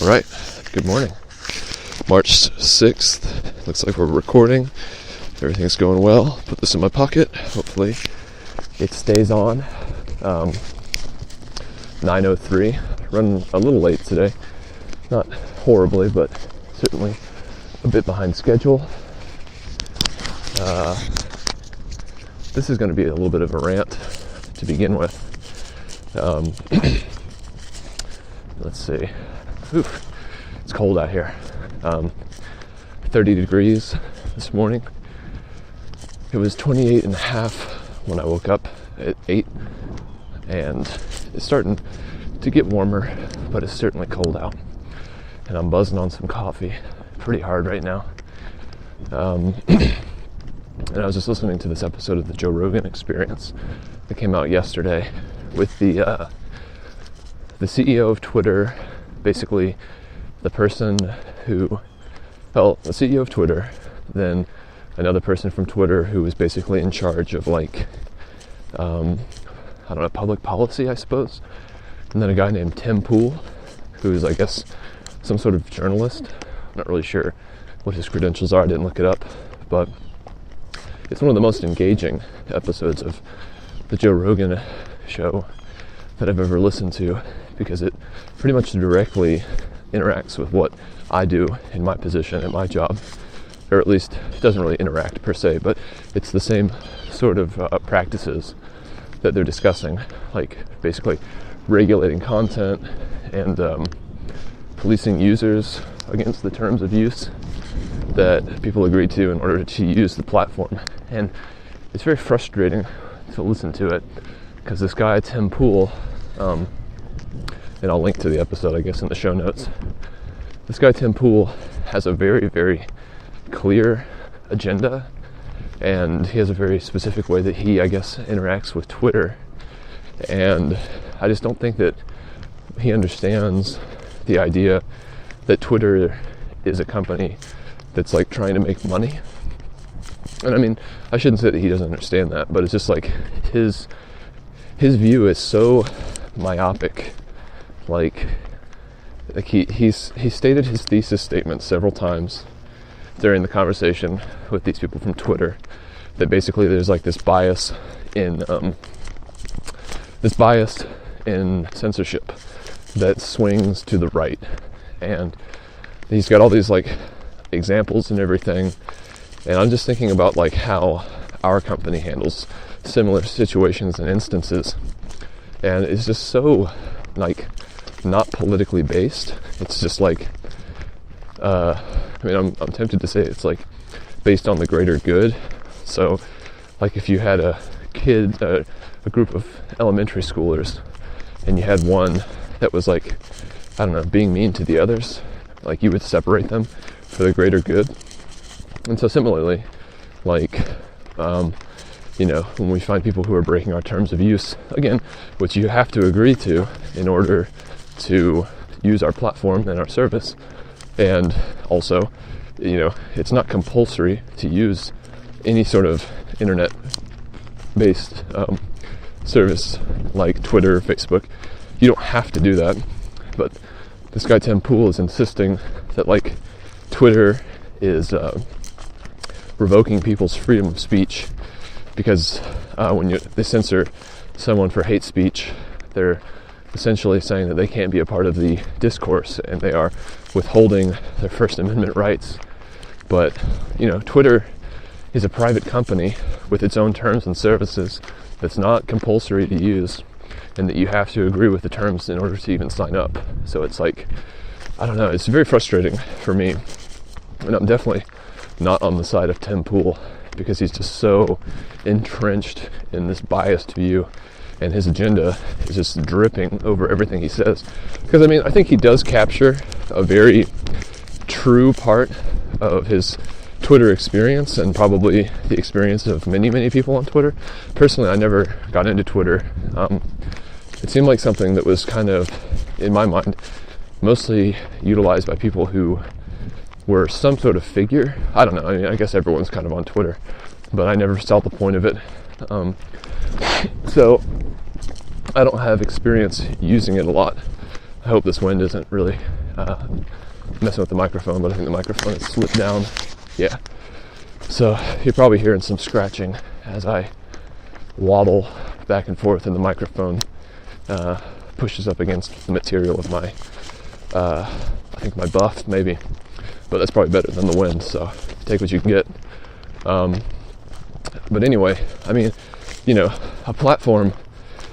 Alright, good morning. March 6th, looks like we're recording. Everything's going well. Put this in my pocket. Hopefully it stays on. 9:03, running a little late today. Not horribly, but certainly a bit behind schedule. This is going to be a little bit of a rant to begin with. Let's see. Oof, it's cold out here. 30 degrees this morning. It was 28 and a half when I woke up at 8, and it's starting to get warmer, but it's certainly cold out. And I'm buzzing on some coffee pretty hard right now. And I was just listening to this episode of the Joe Rogan Experience that came out yesterday with the CEO of Twitter, basically the CEO of Twitter, then another person from Twitter who was basically in charge of public policy, I suppose. And then a guy named Tim Pool, who's, I guess, some sort of journalist. I'm not really sure what his credentials are. I didn't look it up, but it's one of the most engaging episodes of the Joe Rogan show that I've ever listened to, because it pretty much directly interacts with what I do in my position at my job, or at least it doesn't really interact per se, but it's the same sort of practices that they're discussing, like basically regulating content and policing users against the terms of use that people agree to in order to use the platform. And it's very frustrating to listen to it, because this guy Tim Pool, and I'll link to the episode, I guess, in the show notes. This guy Tim Pool has a very, very clear agenda, and he has a very specific way that he, I guess, interacts with Twitter. And I just don't think that he understands the idea that Twitter is a company that's like trying to make money. And I mean, I shouldn't say that he doesn't understand that, but it's just like his view is so myopic. Like he stated his thesis statement several times during the conversation with these people from Twitter, that basically there's like this bias in censorship that swings to the right, and he's got all these like examples and everything. And I'm just thinking about like how our company handles similar situations and instances, and it's just so like not politically based. It's just like I'm tempted to say it's like based on the greater good. So like if you had a group of elementary schoolers, and you had one that was like, I don't know, being mean to the others, like you would separate them for the greater good. And so similarly, like when we find people who are breaking our terms of use, again, which you have to agree to in order to use our platform and our service, and also, it's not compulsory to use any sort of internet-based service like Twitter, Facebook. You don't have to do that, but this guy Tim Pool is insisting that like Twitter is revoking people's freedom of speech, because when they censor someone for hate speech, they're essentially saying that they can't be a part of the discourse, and they are withholding their First Amendment rights. But Twitter is a private company with its own terms and services that's not compulsory to use, and that you have to agree with the terms in order to even sign up. So it's like, I don't know, it's very frustrating for me, and I'm definitely not on the side of Tim Pool, because he's just so entrenched in this biased view, and his agenda is just dripping over everything he says. Because I think he does capture a very true part of his Twitter experience, and probably the experience of many, many people on Twitter. Personally, I never got into Twitter. It seemed like something that was kind of, in my mind, mostly utilized by people who were some sort of figure. I don't know, I guess everyone's kind of on Twitter, but I never saw the point of it. So I don't have experience using it a lot. I hope this wind isn't really messing with the microphone, but I think the microphone has slipped down. Yeah. So you're probably hearing some scratching as I waddle back and forth, and the microphone pushes up against the material of my, I think my buff maybe, but that's probably better than the wind, so take what you can get. But anyway, I mean, you know, a platform,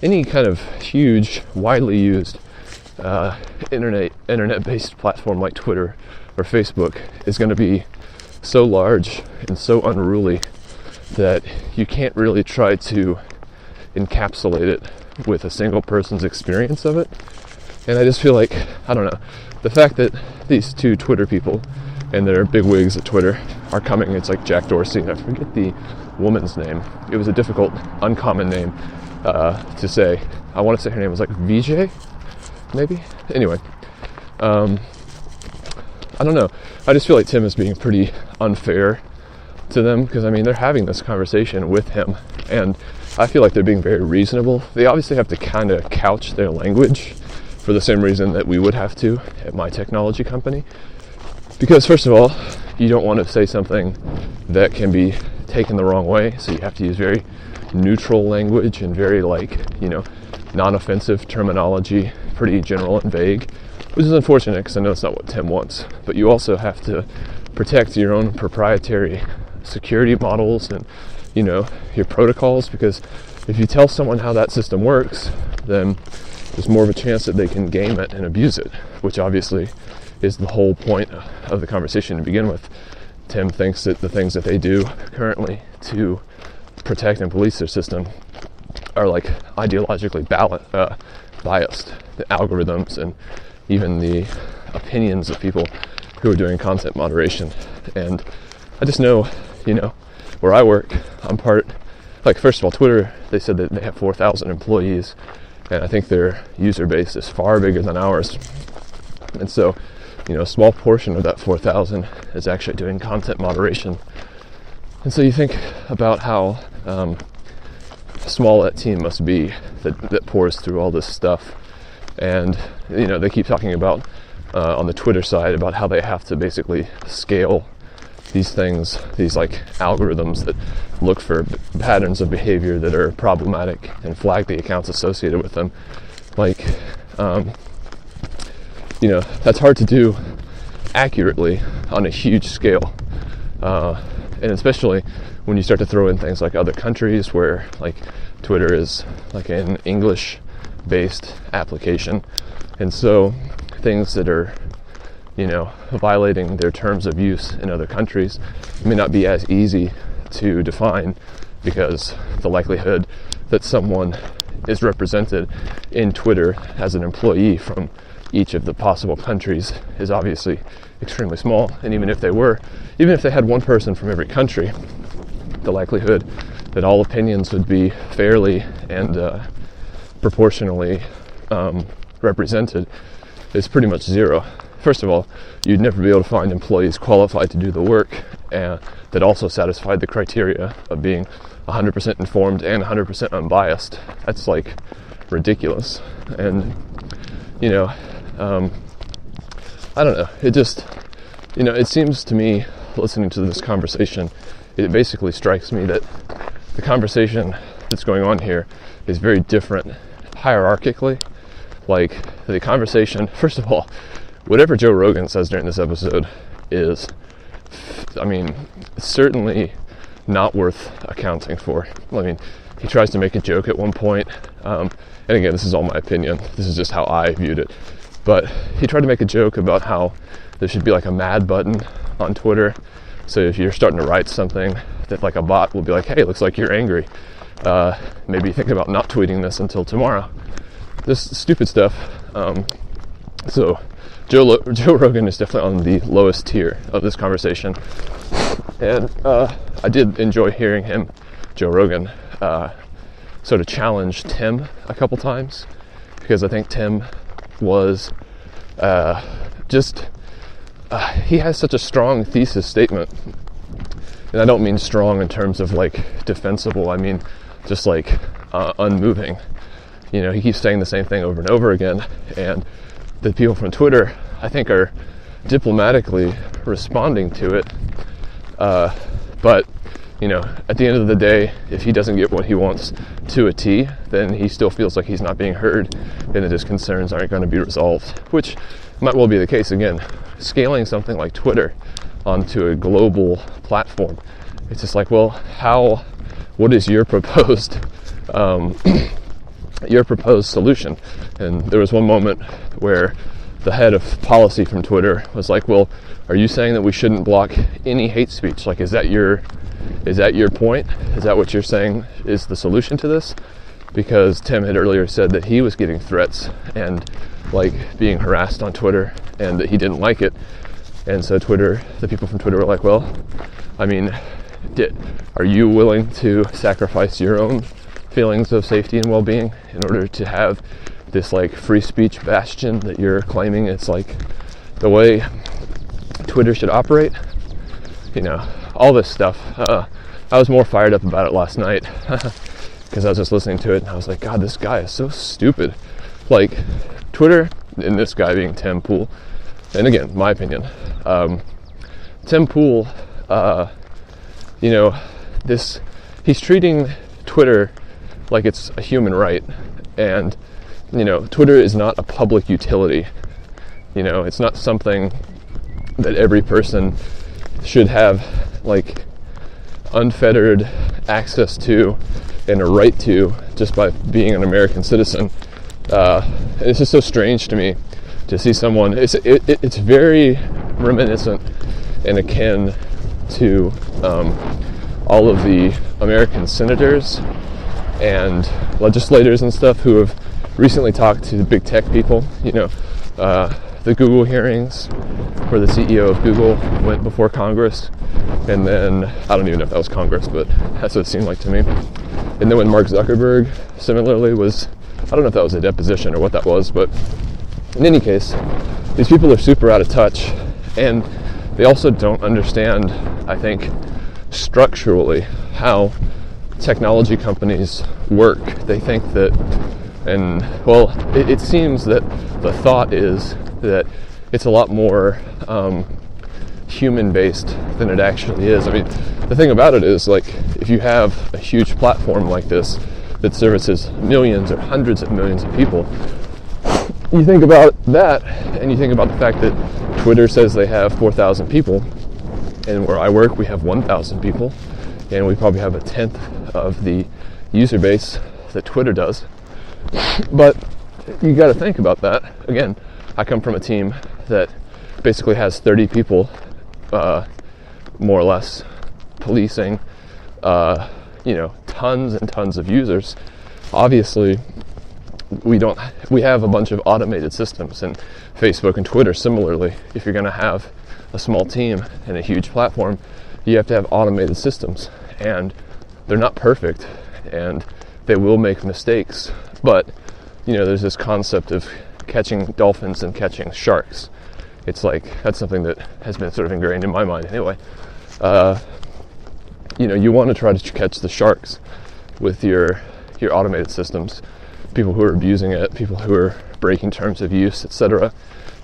any kind of huge, widely used internet-based platform like Twitter or Facebook is going to be so large and so unruly that you can't really try to encapsulate it with a single person's experience of it. And I just feel like, I don't know, the fact that these two Twitter people and their bigwigs at Twitter are coming, it's like Jack Dorsey, and I forget the woman's name. It was a difficult, uncommon name to say. I want to say her name was like VJ, maybe? Anyway, I don't know. I just feel like Tim is being pretty unfair to them, because I mean, they're having this conversation with him, and I feel like they're being very reasonable. They obviously have to kind of couch their language for the same reason that we would have to at my technology company. Because first of all, you don't want to say something that can be taken the wrong way, so you have to use very neutral language and very, like, you know, non-offensive terminology, pretty general and vague, which is unfortunate because I know it's not what Tim wants. But you also have to protect your own proprietary security models and, you know, your protocols, because if you tell someone how that system works, then there's more of a chance that they can game it and abuse it, which obviously is the whole point of the conversation to begin with. Tim thinks that the things that they do currently to protect and police their system are like ideologically biased. The algorithms and even the opinions of people who are doing content moderation. And I just know, you know, where I work, I'm part, like, first of all, Twitter, they said that they have 4,000 employees, and I think their user base is far bigger than ours. And so, you know, a small portion of that 4,000 is actually doing content moderation. And so you think about how small that team must be that pours through all this stuff. And, you know, they keep talking about, on the Twitter side, about how they have to basically scale these things, these like algorithms that look for patterns of behavior that are problematic and flag the accounts associated with them. Like, you know, that's hard to do accurately on a huge scale. And especially when you start to throw in things like other countries where, like, Twitter is like an English-based application. And so things that are, you know, violating their terms of use in other countries may not be as easy to define, because the likelihood that someone is represented in Twitter as an employee from each of the possible countries is obviously extremely small. And even if they had one person from every country, the likelihood that all opinions would be fairly and proportionally represented is pretty much zero. First of all, you'd never be able to find employees qualified to do the work that also satisfied the criteria of being 100% informed and 100% unbiased. That's like ridiculous. And, you know, I don't know. It just, you know, it seems to me, listening to this conversation, it basically strikes me that the conversation that's going on here is very different hierarchically. Like, the conversation, first of all, whatever Joe Rogan says during this episode is, I mean, certainly not worth accounting for. I mean, he tries to make a joke at one point, and again, this is all my opinion. This is just how I viewed it. But he tried to make a joke about how there should be like a mad button on Twitter. So if you're starting to write something, that like a bot will be like, hey, looks like you're angry. Maybe think about not tweeting this until tomorrow. This stupid stuff. So Joe Rogan is definitely on the lowest tier of this conversation. And I did enjoy hearing him, Joe Rogan, sort of challenge Tim a couple times, because I think Tim was he has such a strong thesis statement. And I don't mean strong in terms of like defensible, I mean just like unmoving. You know, he keeps saying the same thing over and over again, and the people from Twitter I think, are diplomatically responding to it. But, you know, at the end of the day, if he doesn't get what he wants to a T, then he still feels like he's not being heard and that his concerns aren't going to be resolved, which might well be the case. Again, scaling something like Twitter onto a global platform, it's just like, well, what is your proposed solution? And there was one moment where the head of policy from Twitter was like, well, are you saying that we shouldn't block any hate speech? Like, is that your point? Is that what you're saying is the solution to this? Because Tim had earlier said that he was getting threats and like being harassed on Twitter and that he didn't like it. And so the people from Twitter were like, well, I mean, are you willing to sacrifice your own feelings of safety and well-being in order to have this like free speech bastion that you're claiming it's like the way Twitter should operate? You know, all this stuff. I was more fired up about it last night because I was just listening to it and I was like, God, this guy is so stupid. Like, Twitter, and this guy being Tim Pool, and again, my opinion, Tim Pool, you know, he's treating Twitter like it's a human right, and, you know, Twitter is not a public utility. You know, it's not something that every person should have, like, unfettered access to and a right to just by being an American citizen. And it's just so strange to me to see someone. It's very reminiscent and akin to all of the American senators and legislators and stuff who have recently talked to the big tech people. You know, the Google hearings where the CEO of Google went before Congress, and then I don't even know if that was Congress, but that's what it seemed like to me. And then when Mark Zuckerberg similarly was, I don't know if that was a deposition or what that was, but in any case, these people are super out of touch, and they also don't understand, I think, structurally how technology companies work. They think that, and well, it seems that the thought is that it's a lot more human-based than it actually is. I mean, the thing about it is, like, if you have a huge platform like this that services millions or hundreds of millions of people, you think about that, and you think about the fact that Twitter says they have 4,000 people, and where I work, we have 1,000 people, and we probably have a tenth of the user base that Twitter does. But you got to think about that. Again, I come from a team that basically has 30 people, more or less, policing, you know, tons and tons of users. Obviously, we have a bunch of automated systems, and Facebook and Twitter similarly. If you're going to have a small team and a huge platform, you have to have automated systems, and they're not perfect, and they will make mistakes. But, you know, there's this concept of catching dolphins and catching sharks. It's like, that's something that has been sort of ingrained in my mind anyway. You know, you want to try to catch the sharks with your automated systems, people who are abusing it, people who are breaking terms of use, etc.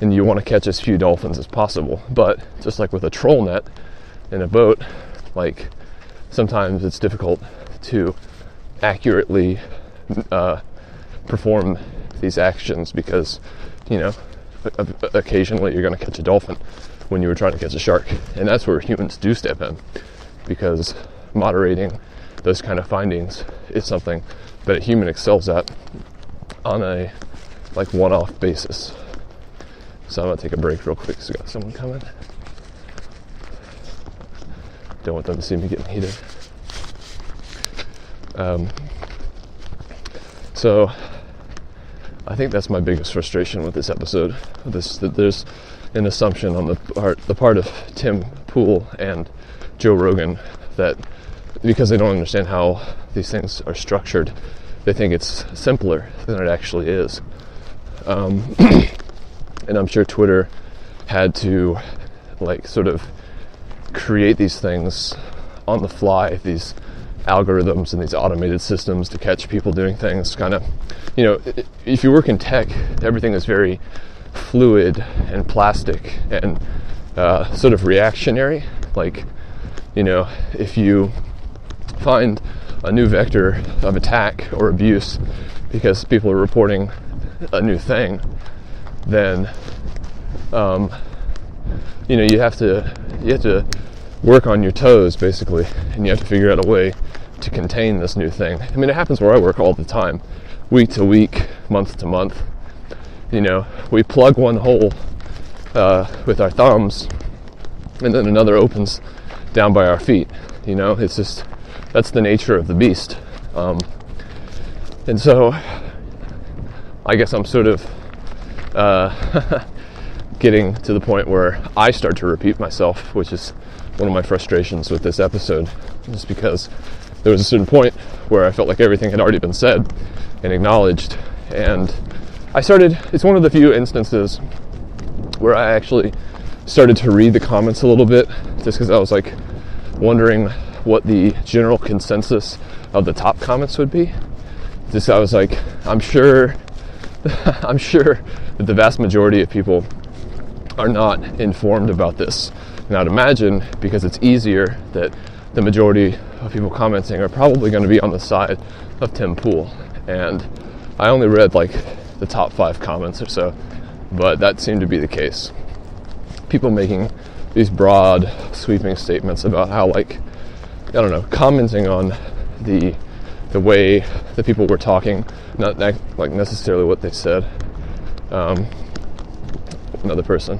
And you want to catch as few dolphins as possible. But just like with a troll net in a boat, like, sometimes it's difficult to accurately perform these actions because, you know, occasionally you're going to catch a dolphin when you were trying to catch a shark. And that's where humans do step in, because moderating those kind of findings is something that a human excels at on a, like, one-off basis. So I'm going to take a break real quick because I got someone coming. Don't want them to see me getting heated. So I think that's my biggest frustration with this episode. That there's an assumption on the part of Tim Pool and Joe Rogan that because they don't understand how these things are structured, they think it's simpler than it actually is. And I'm sure Twitter had to, like, sort of create these things on the fly, these algorithms and these automated systems to catch people doing things. Kind of, you know, if you work in tech, everything is very fluid and plastic and sort of reactionary. Like, if you find a new vector of attack or abuse because people are reporting a new thing, then you have to work on your toes, basically, and you have to figure out a way to contain this new thing. I mean, it happens where I work all the time, week to week, month to month. We plug one hole with our thumbs, and then another opens down by our feet. It's just, that's the nature of the beast. And so I guess I'm sort of getting to the point where I start to repeat myself, which is one of my frustrations with this episode, just because there was a certain point where I felt like everything had already been said and acknowledged, and it's one of the few instances where I actually started to read the comments a little bit, just because I was like wondering what the general consensus of the top comments would be. Just, I was like, I'm sure that the vast majority of people are not informed about this. And I'd imagine, because it's easier, that the majority of people commenting are probably going to be on the side of Tim Pool. And I only read like the top 5 comments or so, but that seemed to be the case. People making these broad, sweeping statements about how, like, I don't know, commenting on the way the people were talking, not like necessarily what they said. Another person.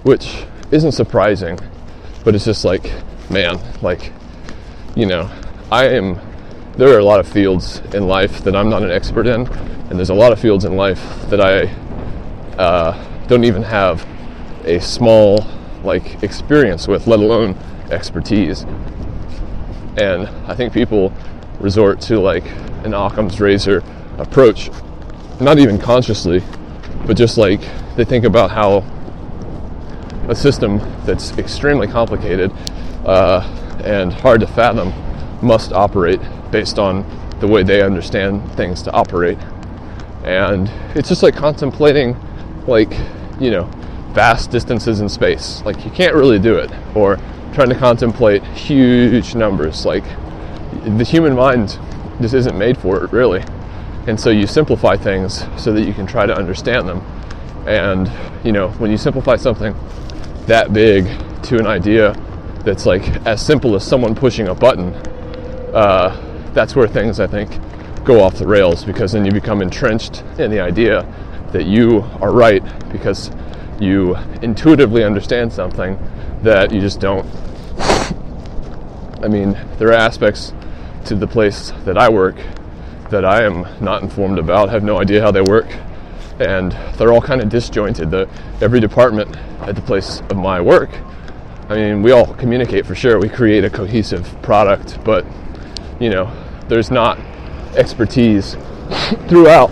Which isn't surprising, but it's just like, man, like, there are a lot of fields in life that I'm not an expert in, and there's a lot of fields in life that I don't even have a small, like, experience with, let alone expertise. And I think people resort to, like, an Occam's razor approach, not even consciously, but just like they think about how a system that's extremely complicated and hard to fathom must operate based on the way they understand things to operate. And it's just like contemplating, like, vast distances in space. Like, you can't really do it. Or trying to contemplate huge numbers. Like, the human mind just isn't made for it, really. And so you simplify things so that you can try to understand them. And, when you simplify something that big to an idea that's like as simple as someone pushing a button, that's where things, I think, go off the rails, because then you become entrenched in the idea that you are right because you intuitively understand something that you just don't. I mean, there are aspects to the place that I work that I am not informed about, have no idea how they work, and they're all kind of disjointed. Every department at the place of my work, I mean, we all communicate for sure, we create a cohesive product, but there's not expertise throughout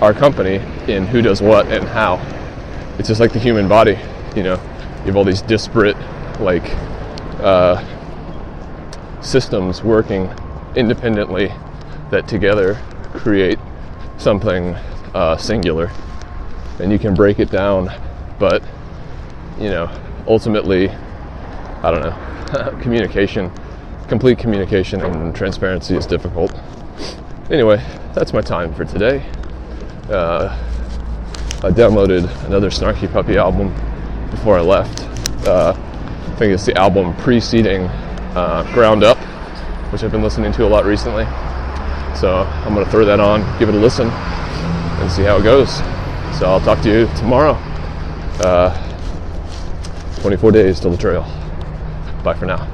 our company in who does what and how. It's just like the human body, you have all these disparate, like, systems working independently that together create something singular. And you can break it down, but ultimately, I don't know, complete communication and transparency is difficult. Anyway, that's my time for today. I downloaded another Snarky Puppy album before I left. I think it's the album preceding Ground Up, which I've been listening to a lot recently. So I'm going to throw that on, give it a listen, and see how it goes. So I'll talk to you tomorrow. 24 days till the trail. Bye for now.